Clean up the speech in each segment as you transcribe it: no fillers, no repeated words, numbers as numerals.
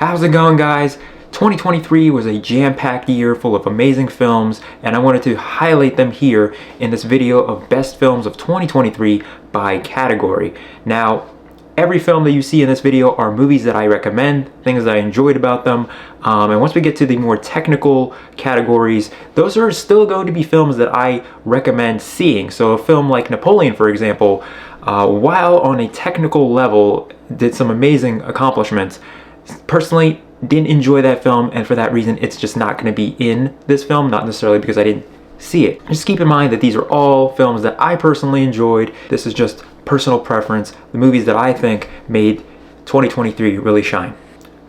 How's it going, guys? 2023 was a jam-packed year full of amazing films, and I wanted to highlight them here in this video of best films of 2023 by category. Now, every film that you see in this video are movies that I recommend, things that I enjoyed about them, and once we get to the more technical categories, those are still going to be films that I recommend seeing. So a film like Napoleon, for example, while on a technical level did some amazing accomplishments, personally didn't enjoy that film, and for that reason it's just not going to be in this film, not necessarily because I didn't see it. Just keep in mind that these are all films that I personally enjoyed. This is just personal preference, the movies that I think made 2023 really shine.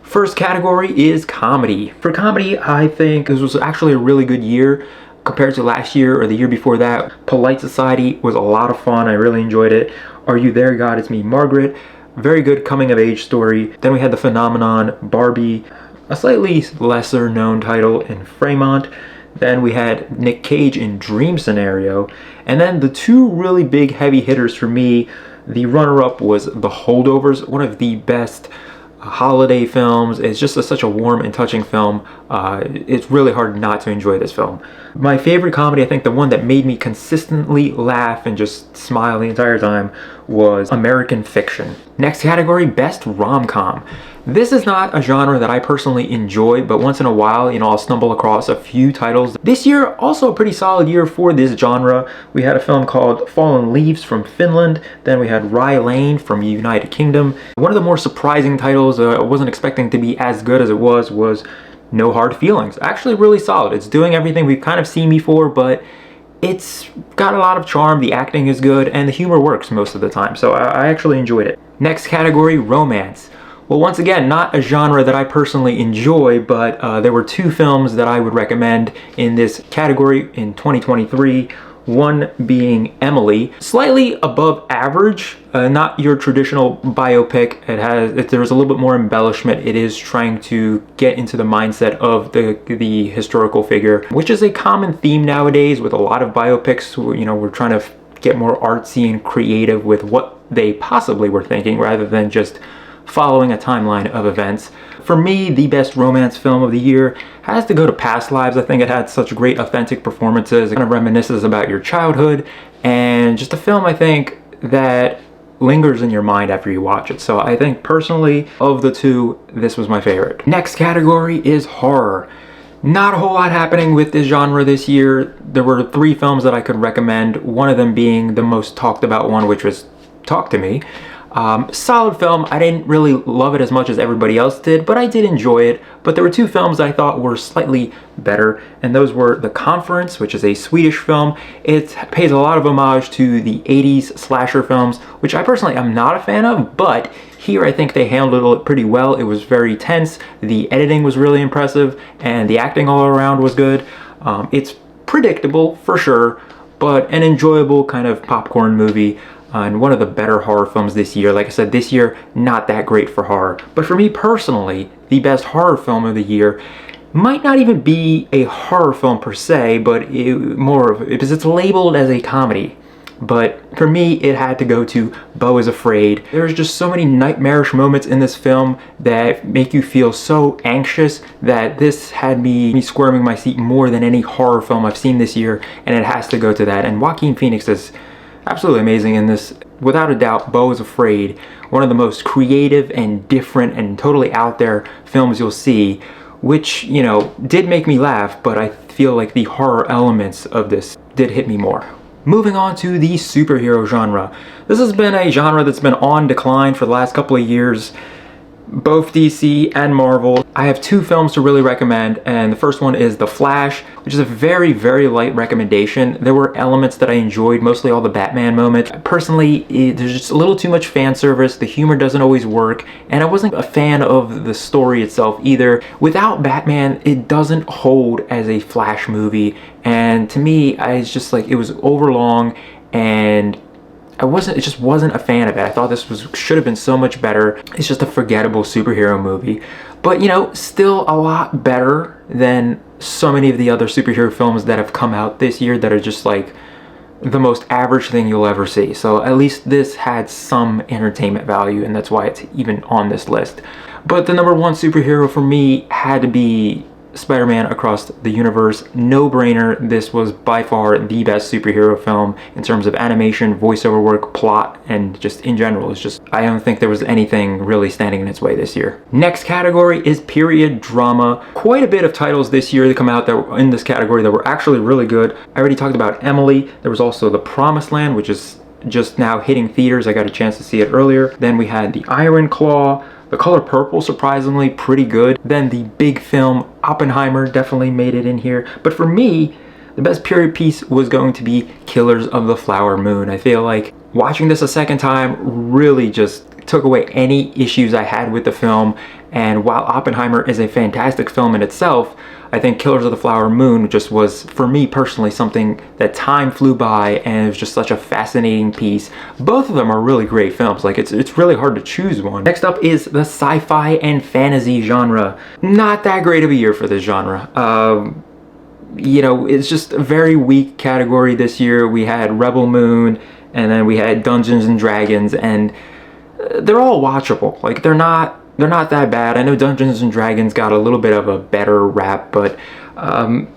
First category is comedy. For comedy, I think this was actually a really good year compared to last year or the year before that. Polite Society was a lot of fun. I really enjoyed it. Are You There, God? It's Me, Margaret. Very good coming of age story. Then we had The Phenomenon, Barbie, a slightly lesser known title in Fremont. Then we had Nick Cage in Dream Scenario. And then the two really big heavy hitters for me, the runner-up was The Holdovers, one of the best holiday films. It's just such a warm and touching film. It's really hard not to enjoy this film. My favorite comedy, I think the one that made me consistently laugh and just smile the entire time, was American Fiction. Next category, best rom-com. This is not a genre that I personally enjoy, but once in a while, I'll stumble across a few titles. This year, also a pretty solid year for this genre. We had a film called Fallen Leaves from Finland. Then we had Rye Lane from United Kingdom. One of the more surprising titles I wasn't expecting to be as good as it was No Hard Feelings. Actually really solid. It's doing everything we've kind of seen before, but it's got a lot of charm, the acting is good, and the humor works most of the time, so I actually enjoyed it. Next category, romance. Well, once again, not a genre that I personally enjoy, but there were two films that I would recommend in this category in 2023. One being Emily, slightly above average, not your traditional biopic. There's a little bit more embellishment. It is trying to get into the mindset of the historical figure, which is a common theme nowadays with a lot of biopics. We're trying to get more artsy and creative with what they possibly were thinking rather than just following a timeline of events. For me, the best romance film of the year has to go to Past Lives. I think it had such great authentic performances. It kind of reminisces about your childhood, and just a film I think that lingers in your mind after you watch it. So I think personally, of the two, this was my favorite. Next category is horror. Not a whole lot happening with this genre this year. There were three films that I could recommend, one of them being the most talked about one, which was Talk to Me. Solid film. I didn't really love it as much as everybody else did, but I did enjoy it. But there were two films I thought were slightly better, and those were The Conference, which is a Swedish film. It pays a lot of homage to the 80s slasher films, which I personally am not a fan of, but here I think they handled it pretty well. It was very tense, the editing was really impressive, and the acting all around was good. It's predictable for sure, but an enjoyable kind of popcorn movie. And one of the better horror films this year. Like I said, this year, not that great for horror. But for me personally, the best horror film of the year might not even be a horror film per se, but because it's labeled as a comedy. But for me, it had to go to Beau is Afraid. There's just so many nightmarish moments in this film that make you feel so anxious that this had me squirming my seat more than any horror film I've seen this year, and it has to go to that. And Joaquin Phoenix is absolutely amazing in this. Without a doubt, Beau is Afraid, one of the most creative and different and totally out there films you'll see, which, did make me laugh, but I feel like the horror elements of this did hit me more. Moving on to the superhero genre. This has been a genre that's been on decline for the last couple of years, both DC and Marvel. I have two films to really recommend, and the first one is The Flash, which is a very, very light recommendation. There were elements that I enjoyed, mostly all the Batman moments. Personally, there's just a little too much fan service. The humor doesn't always work, and I wasn't a fan of the story itself either. Without Batman, it doesn't hold as a Flash movie, and to me, it's just like it was overlong, and I just wasn't a fan of it. I thought this should have been so much better. It's just a forgettable superhero movie. But, still a lot better than so many of the other superhero films that have come out this year that are just like the most average thing you'll ever see. So at least this had some entertainment value, and that's why it's even on this list. But the number one superhero for me had to be Spider-Man Across the Universe. No brainer. This was by far the best superhero film in terms of animation, voiceover work, plot, and just in general. It's just, I don't think there was anything really standing in its way this year. Next category is period drama. Quite a bit of titles this year that come out that were in this category that were actually really good. I already talked about Emily. There was also The Promised Land, which is just now hitting theaters. I got a chance to see it earlier. Then we had The Iron Claw. The Color Purple, surprisingly pretty good. Then the big film Oppenheimer definitely made it in here. But for me, the best period piece was going to be Killers of the Flower Moon. I feel like watching this a second time really just took away any issues I had with the film. And while Oppenheimer is a fantastic film in itself, I think Killers of the Flower Moon just was, for me personally, something that time flew by, and it was just such a fascinating piece. Both of them are really great films. Like, it's really hard to choose one. Next up is the sci-fi and fantasy genre. Not that great of a year for this genre. You know, it's just a very weak category this year. We had Rebel Moon, and then we had Dungeons and Dragons, and they're all watchable. Like, they're not that bad. I know Dungeons and Dragons got a little bit of a better rap, but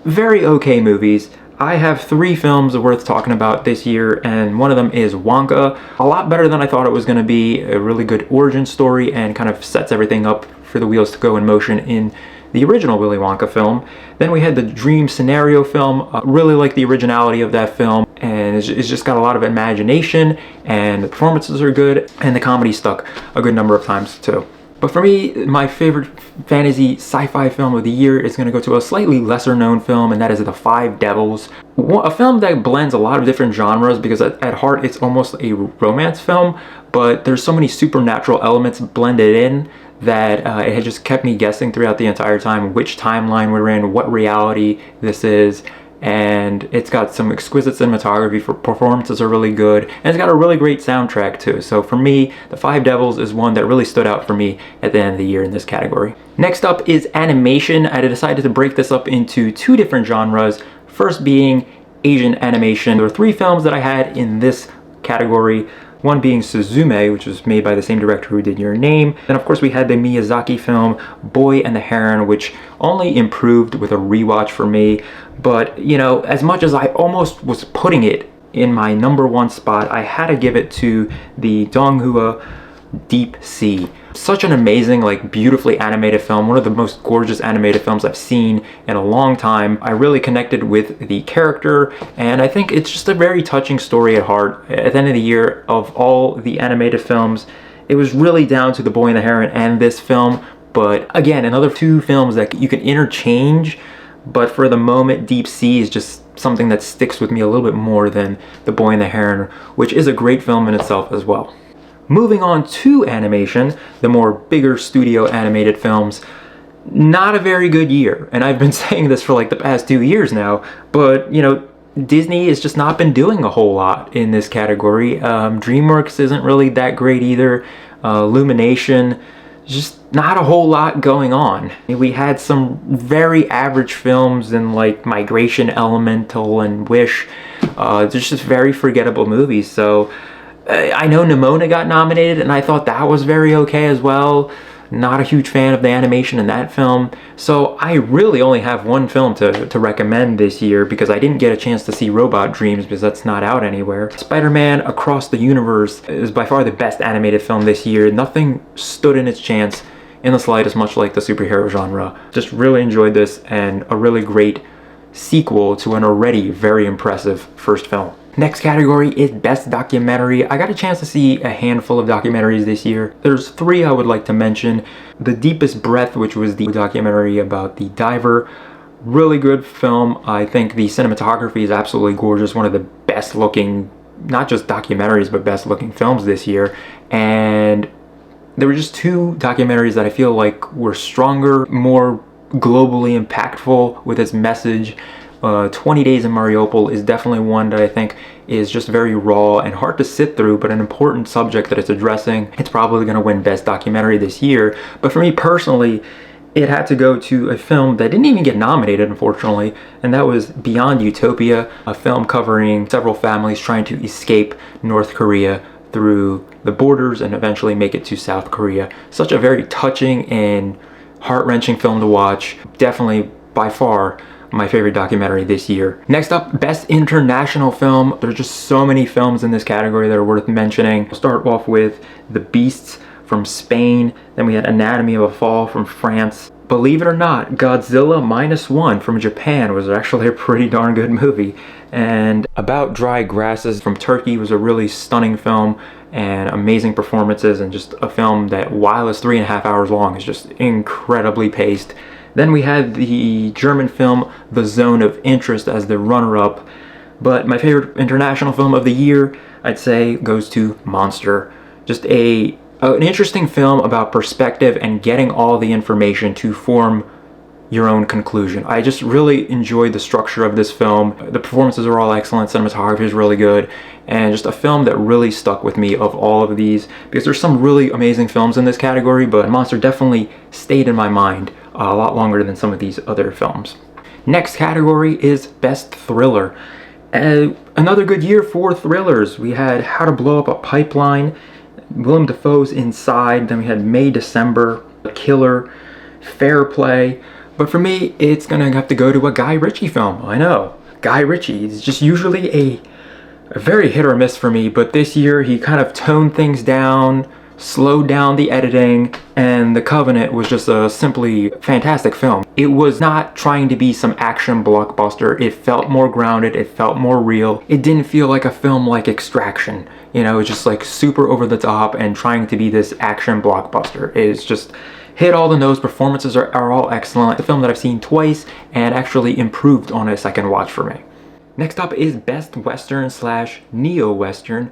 very okay movies. I have 3 films worth talking about this year, and one of them is Wonka. A lot better than I thought it was going to be. A really good origin story, and kind of sets everything up for the wheels to go in motion in the original Willy Wonka film. Then we had the Dream Scenario film. Really like the originality of that film, and it's just got a lot of imagination, and the performances are good, and the comedy stuck a good number of times too. But for me, my favorite fantasy sci-fi film of the year is going to go to a slightly lesser known film, and that is The Five Devils. A film that blends a lot of different genres, because at heart it's almost a romance film, but there's so many supernatural elements blended in that it had just kept me guessing throughout the entire time which timeline we're in, what reality this is. And it's got some exquisite cinematography, for performances are really good, and it's got a really great soundtrack too. So for me, The Five Devils is one that really stood out for me at the end of the year in this category. Next up is animation. I decided to break this up into 2 different genres, first being Asian animation. There were 3 films that I had in this category. One being Suzume, which was made by the same director who did Your Name. And of course we had the Miyazaki film Boy and the Heron, which only improved with a rewatch for me. But, you know, as much as I almost was putting it in my number 1 spot, I had to give it to the Donghua Deep Sea. Such an amazing, like, beautifully animated film. One of the most gorgeous animated films I've seen in a long time. I really connected with the character, and I think it's just a very touching story at heart. At the end of the year, of all the animated films, it was really down to The Boy and the Heron and this film. But again, another 2 films that you can interchange, but for the moment, Deep Sea is just something that sticks with me a little bit more than The Boy and the Heron, which is a great film in itself as well. Moving on to animation, the more bigger studio animated films, not a very good year. And I've been saying this for like the past 2 years now, but you know, Disney has just not been doing a whole lot in this category. DreamWorks isn't really that great either. Illumination, just not a whole lot going on. We had some very average films in like Migration, Elemental, and Wish. They're just very forgettable movies. So I know Nimona got nominated, and I thought that was very okay as well. Not a huge fan of the animation in that film. So I really only have 1 film to recommend this year, because I didn't get a chance to see Robot Dreams because that's not out anywhere. Spider-Man Across the Universe is by far the best animated film this year. Nothing stood in its chance in the slightest, much like the superhero genre. Just really enjoyed this, and a really great sequel to an already very impressive first film. Next category is Best Documentary. I got a chance to see a handful of documentaries this year. There's 3 I would like to mention. The Deepest Breath, which was the documentary about the diver. Really good film. I think the cinematography is absolutely gorgeous. One of the best looking, not just documentaries, but best looking films this year. And there were just 2 documentaries that I feel like were stronger, more globally impactful with its message. 20 Days in Mariupol is definitely one that I think is just very raw and hard to sit through, but an important subject that it's addressing. It's probably going to win Best Documentary this year. But for me personally, it had to go to a film that didn't even get nominated, unfortunately, and that was Beyond Utopia, a film covering several families trying to escape North Korea through the borders and eventually make it to South Korea. Such a very touching and heart-wrenching film to watch. Definitely, by far, my favorite documentary this year. Next up, Best International Film. There's just so many films in this category that are worth mentioning. We'll start off with The Beasts from Spain. Then we had Anatomy of a Fall from France. Believe it or not, Godzilla Minus One from Japan was actually a pretty darn good movie. And About Dry Grasses from Turkey was a really stunning film and amazing performances, and just a film that, while it's 3.5 hours long, is just incredibly paced. Then we had the German film The Zone of Interest as the runner-up. But my favorite international film of the year, I'd say, goes to Monster. Just an interesting film about perspective and getting all the information to form your own conclusion. I just really enjoyed the structure of this film. The performances are all excellent, cinematography is really good, and just a film that really stuck with me of all of these, because there's some really amazing films in this category, but Monster definitely stayed in my mind a lot longer than some of these other films. Next category is Best Thriller. Another good year for thrillers. We had How to Blow Up a Pipeline, Willem Dafoe's Inside, then we had May December, The Killer, Fair Play. But for me, it's gonna have to go to a Guy Ritchie film. I know, Guy Ritchie is just usually a very hit or miss for me, but this year he kind of toned things down, slowed down the editing, and The Covenant was just a simply fantastic film. It was not trying to be some action blockbuster. It felt more grounded, it felt more real. It didn't feel like a film like Extraction. You know, it's just like super over the top and trying to be this action blockbuster. It's just hit all the notes. Performances are all excellent. The film that I've seen twice and actually improved on a second watch for me. Next up is Best Western / Neo-Western.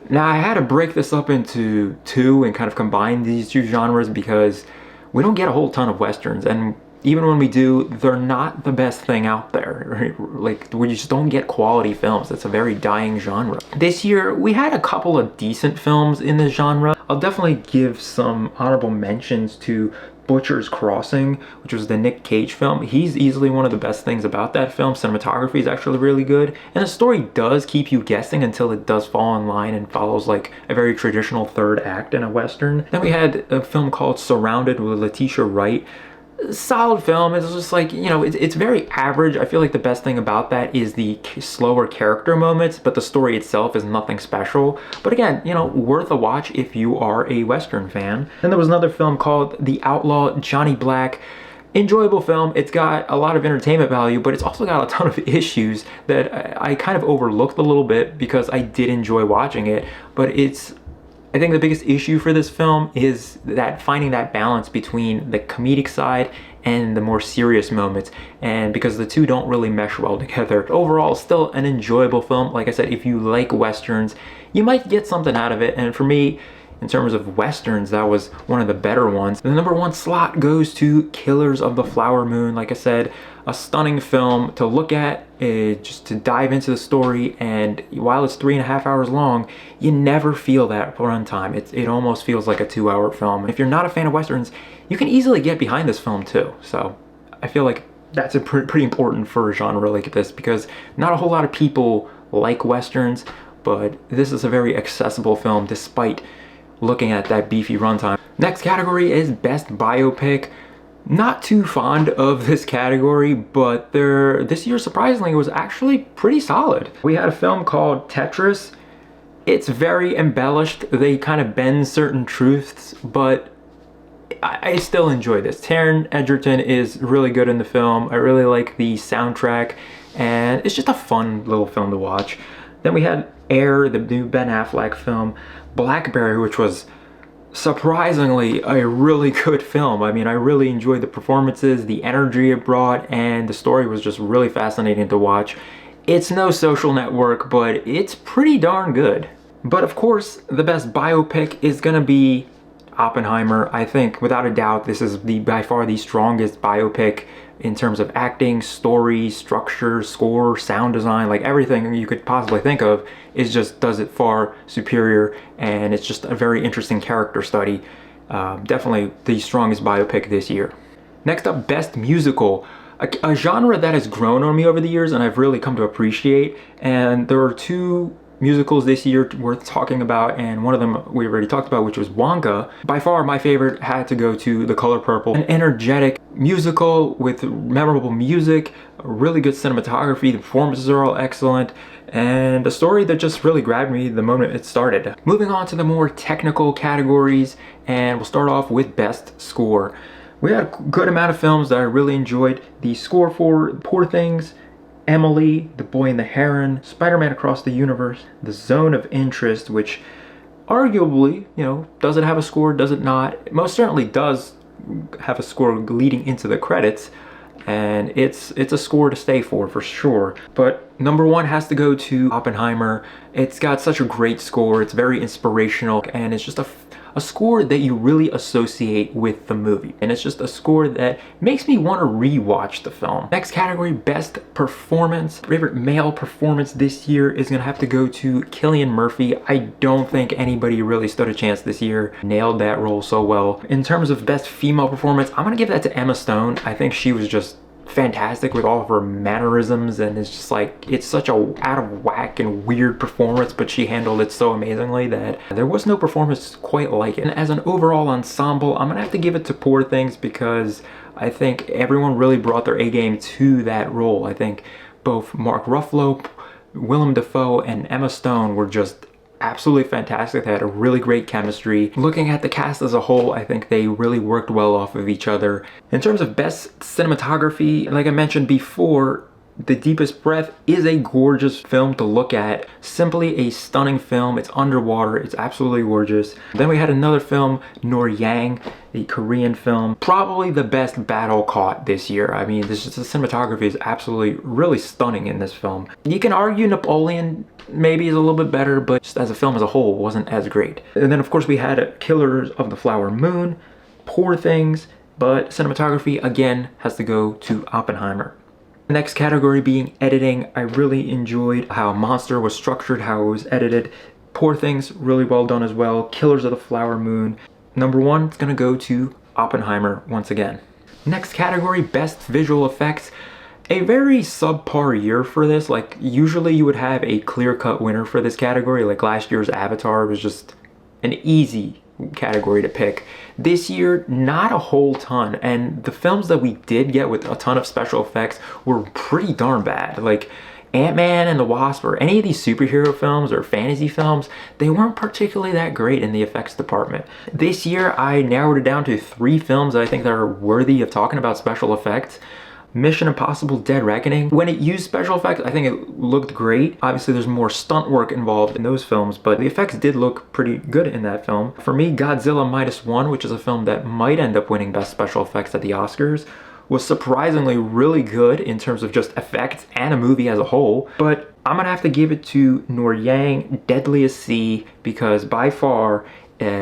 Now, I had to break this up into two and kind of combine these two genres because we don't get a whole ton of Westerns, and even when we do, they're not the best thing out there. Right? Like, we just don't get quality films. It's a very dying genre. This year, we had a couple of decent films in this genre. I'll definitely give some honorable mentions to Butcher's Crossing, which was the Nick Cage film. He's easily one of the best things about that film. Cinematography is actually really good, and the story does keep you guessing until it does fall in line and follows like a very traditional third act in a Western. Then we had a film called Surrounded with Letitia Wright. Solid film. It's just like, you know, it's very average. I feel like the best thing about that is the slower character moments, but the story itself is nothing special. But again, you know, worth a watch if you are a Western fan. Then there was another film called The Outlaw Johnny Black. Enjoyable film. It's got a lot of entertainment value, but it's also got a ton of issues that I kind of overlooked a little bit because I did enjoy watching it. But I think the biggest issue for this film is that finding that balance between the comedic side and the more serious moments, and because the two don't really mesh well together. Overall, still an enjoyable film. Like I said, if you like Westerns, you might get something out of it, and for me, in terms of Westerns, that was one of the better ones. The number one slot goes to Killers of the Flower Moon. Like I said, a stunning film to look at, just to dive into the story, and while it's 3.5 hours long, you never feel that runtime. It almost feels like a 2-hour film. If you're not a fan of Westerns, you can easily get behind this film too. So I feel like that's pretty important for a genre like this, because not a whole lot of people like Westerns, but this is a very accessible film despite looking at that beefy runtime. Next category is Best Biopic. Not too fond of this category, but this year, surprisingly, was actually pretty solid. We had a film called Tetris. It's very embellished. They kind of bend certain truths, but I still enjoy this. Taron Egerton is really good in the film. I really like the soundtrack, and it's just a fun little film to watch. Then we had Air, the new Ben Affleck film, Blackberry, which was surprisingly a really good film. I mean, I really enjoyed the performances, the energy it brought, and the story was just really fascinating to watch. It's no Social Network, but it's pretty darn good. But of course, the best biopic is gonna be Oppenheimer. I think, without a doubt, this is by far the strongest biopic in terms of acting, story, structure, score, sound design, like everything you could possibly think of does it far superior, and it's just a very interesting character study. Definitely the strongest biopic this year. Next up, Best Musical. A genre that has grown on me over the years and I've really come to appreciate. And there are two musicals this year worth talking about, and one of them we already talked about, which was Wonka. By far my favorite had to go to The Color Purple. An energetic musical with memorable music, really good cinematography, the performances are all excellent, and a story that just really grabbed me the moment it started. Moving on to the more technical categories, and we'll start off with Best Score. We had a good amount of films that I really enjoyed. The score for Poor Things, Emily, The Boy and the Heron, Spider-Man Across the Universe, The Zone of Interest, which arguably, does it have a score, does it not? It most certainly does have a score leading into the credits, and it's a score to stay for sure. But number one has to go to Oppenheimer. It's got such a great score, it's very inspirational, and it's just a score that you really associate with the movie. And it's just a score that makes me want to rewatch the film. Next category, Best Performance. Favorite male performance this year is gonna have to go to Cillian Murphy. I don't think anybody really stood a chance this year. Nailed that role so well. In terms of Best Female Performance, I'm gonna give that to Emma Stone. I think she was just fantastic with all of her mannerisms, and it's just like, it's such a out of whack and weird performance, but she handled it so amazingly that there was no performance quite like it. And as an overall ensemble, I'm gonna have to give it to Poor Things, because I think everyone really brought their A game to that role. I think both Mark Ruffalo, Willem Dafoe, and Emma Stone were just absolutely fantastic. They had a really great chemistry. Looking at the cast as a whole, I think they really worked well off of each other. In terms of Best Cinematography, like I mentioned before, The Deepest Breath is a gorgeous film to look at. Simply a stunning film. It's underwater. It's absolutely gorgeous. Then we had another film, Noor Yang, a Korean film. Probably the best battle caught this year. I mean, the cinematography is absolutely really stunning in this film. You can argue Napoleon maybe is a little bit better, but just as a film as a whole, wasn't as great. And then of course we had Killers of the Flower Moon, Poor Things, but cinematography again has to go to Oppenheimer. The next category being editing. I really enjoyed how Monster was structured, how it was edited. Poor Things, really well done as well. Killers of the Flower Moon. Number one, it's gonna go to Oppenheimer once again. Next category, Best Visual Effects. A very subpar year for this. Like, usually you would have a clear-cut winner for this category. Like last year's Avatar was just an easy category to pick. This year, not a whole ton, and the films that we did get with a ton of special effects were pretty darn bad. Like Ant-Man and the Wasp, or any of these superhero films or fantasy films, they weren't particularly that great in the effects department. This year, I narrowed it down to 3 films that I think that are worthy of talking about special effects. Mission Impossible Dead Reckoning. When it used special effects, I think it looked great. Obviously, there's more stunt work involved in those films, but the effects did look pretty good in that film. For me, Godzilla Minus One, which is a film that might end up winning Best Special Effects at the Oscars, was surprisingly really good in terms of just effects and a movie as a whole. But I'm gonna have to give it to Noor Yang, Deadliest Sea, because by far,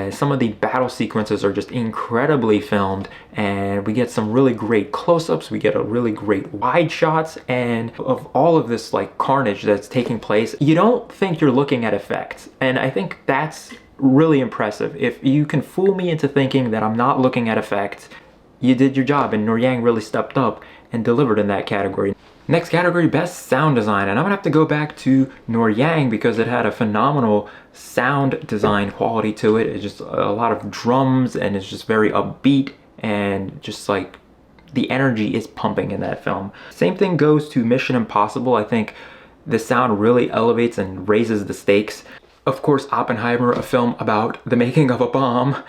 some of the battle sequences are just incredibly filmed, and we get some really great close-ups, we get a really great wide shots, and of all of this like carnage that's taking place, you don't think you're looking at effects. And I think that's really impressive. If you can fool me into thinking that I'm not looking at effects, you did your job, and Noor Yang really stepped up and delivered in that category. Next category, Best Sound Design, and I'm gonna have to go back to Noor Yang because it had a phenomenal sound design quality to it. It's just a lot of drums, and it's just very upbeat, and just like the energy is pumping in that film. Same thing goes to Mission Impossible. I think the sound really elevates and raises the stakes. Of course, Oppenheimer, a film about the making of a bomb,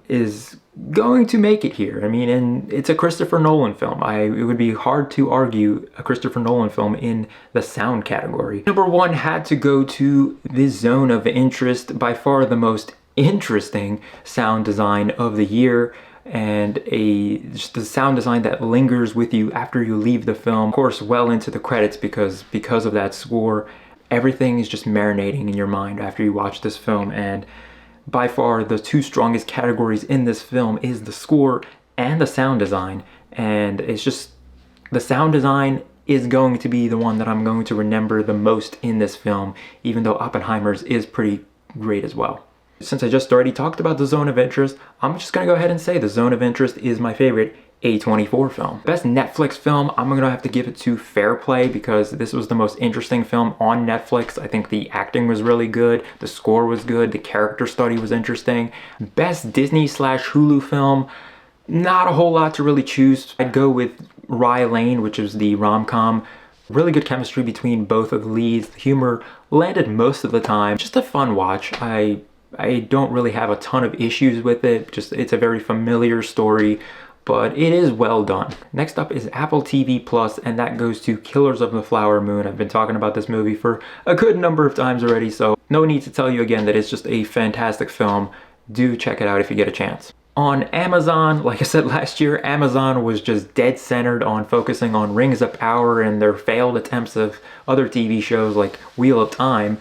is going to make it here. I mean, and it's a Christopher Nolan film. It would be hard to argue a Christopher Nolan film in the sound category. Number one had to go to The Zone of Interest, by far the most interesting sound design of the year, and just the sound design that lingers with you after you leave the film. Of course, well into the credits, because of that score, everything is just marinating in your mind after you watch this film. And by far the 2 strongest categories in this film is the score and the sound design, and it's just the sound design is going to be the one that I'm going to remember the most in this film, even though Oppenheimer's is pretty great as well. Since I just already talked about The Zone of Interest, I'm just gonna go ahead and say The Zone of Interest is my favorite A24 film. Best Netflix film, I'm gonna have to give it to Fair Play because this was the most interesting film on Netflix. I think the acting was really good, the score was good, the character study was interesting. Best Disney/Hulu film, not a whole lot to really choose. I'd go with Rye Lane, which is the rom-com. Really good chemistry between both of the leads. The humor landed most of the time. Just a fun watch. I don't really have a ton of issues with it. Just it's a very familiar story, but it is well done. Next up is Apple TV Plus, and that goes to Killers of the Flower Moon. I've been talking about this movie for a good number of times already, so no need to tell you again that it's just a fantastic film. Do check it out if you get a chance. On Amazon, like I said last year, Amazon was just dead centered on focusing on Rings of Power and their failed attempts of other TV shows like Wheel of Time.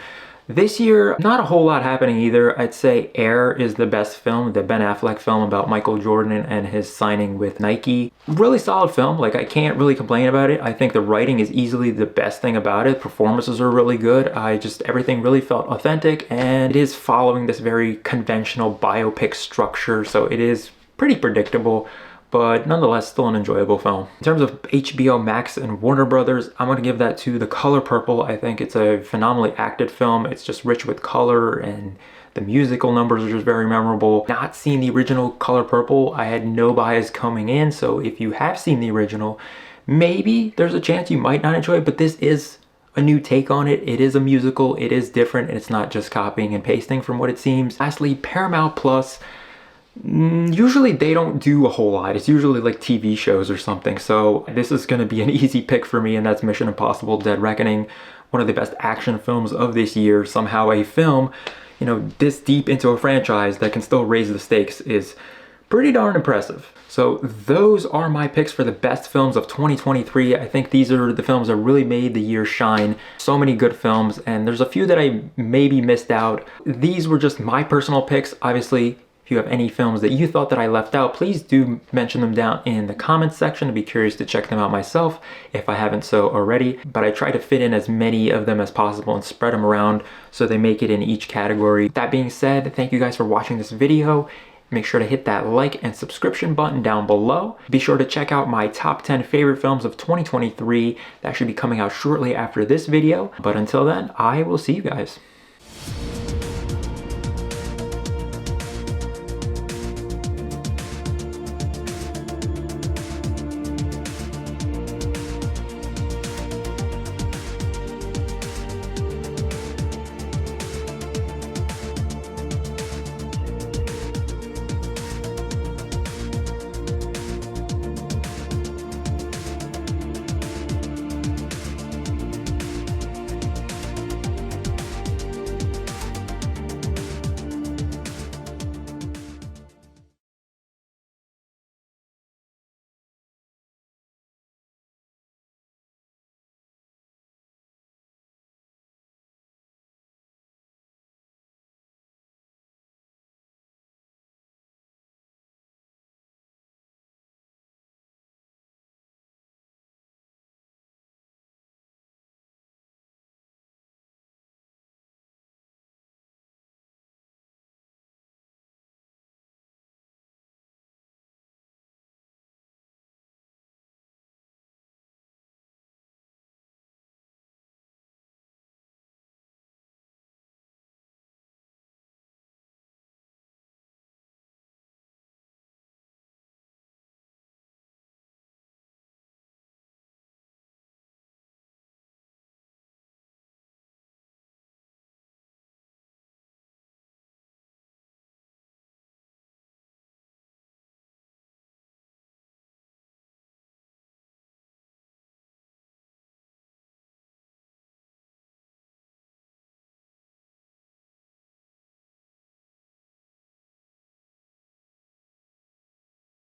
This year, not a whole lot happening either. I'd say Air is the best film, the Ben Affleck film about Michael Jordan and his signing with Nike. Really solid film, like I can't really complain about it. I think the writing is easily the best thing about it. Performances are really good. Everything really felt authentic, and it is following this very conventional biopic structure, so it is pretty predictable, but nonetheless still an enjoyable film. In terms of HBO Max and Warner Brothers, I'm gonna give that to The Color Purple. I think it's a phenomenally acted film. It's just rich with color, and the musical numbers are just very memorable. Not seen the original Color Purple, I had no bias coming in, so if you have seen the original, maybe there's a chance you might not enjoy it, but this is a new take on it. It is a musical, it is different, and it's not just copying and pasting from what it seems. Lastly, Paramount Plus. Usually they don't do a whole lot. It's usually like TV shows or something. So this is going to be an easy pick for me, and that's Mission Impossible: Dead Reckoning, one of the best action films of this year. Somehow a film, this deep into a franchise that can still raise the stakes is pretty darn impressive. So those are my picks for the best films of 2023. I think these are the films that really made the year shine. So many good films, and there's a few that I maybe missed out. These were just my personal picks. Obviously, if you have any films that you thought that I left out, please do mention them down in the comments section. I'd be curious to check them out myself if I haven't so already. But I try to fit in as many of them as possible and spread them around so they make it in each category. That being said, thank you guys for watching this video. Make sure to hit that like and subscription button down below. Be sure to check out my top 10 favorite films of 2023. That should be coming out shortly after this video. But until then, I will see you guys.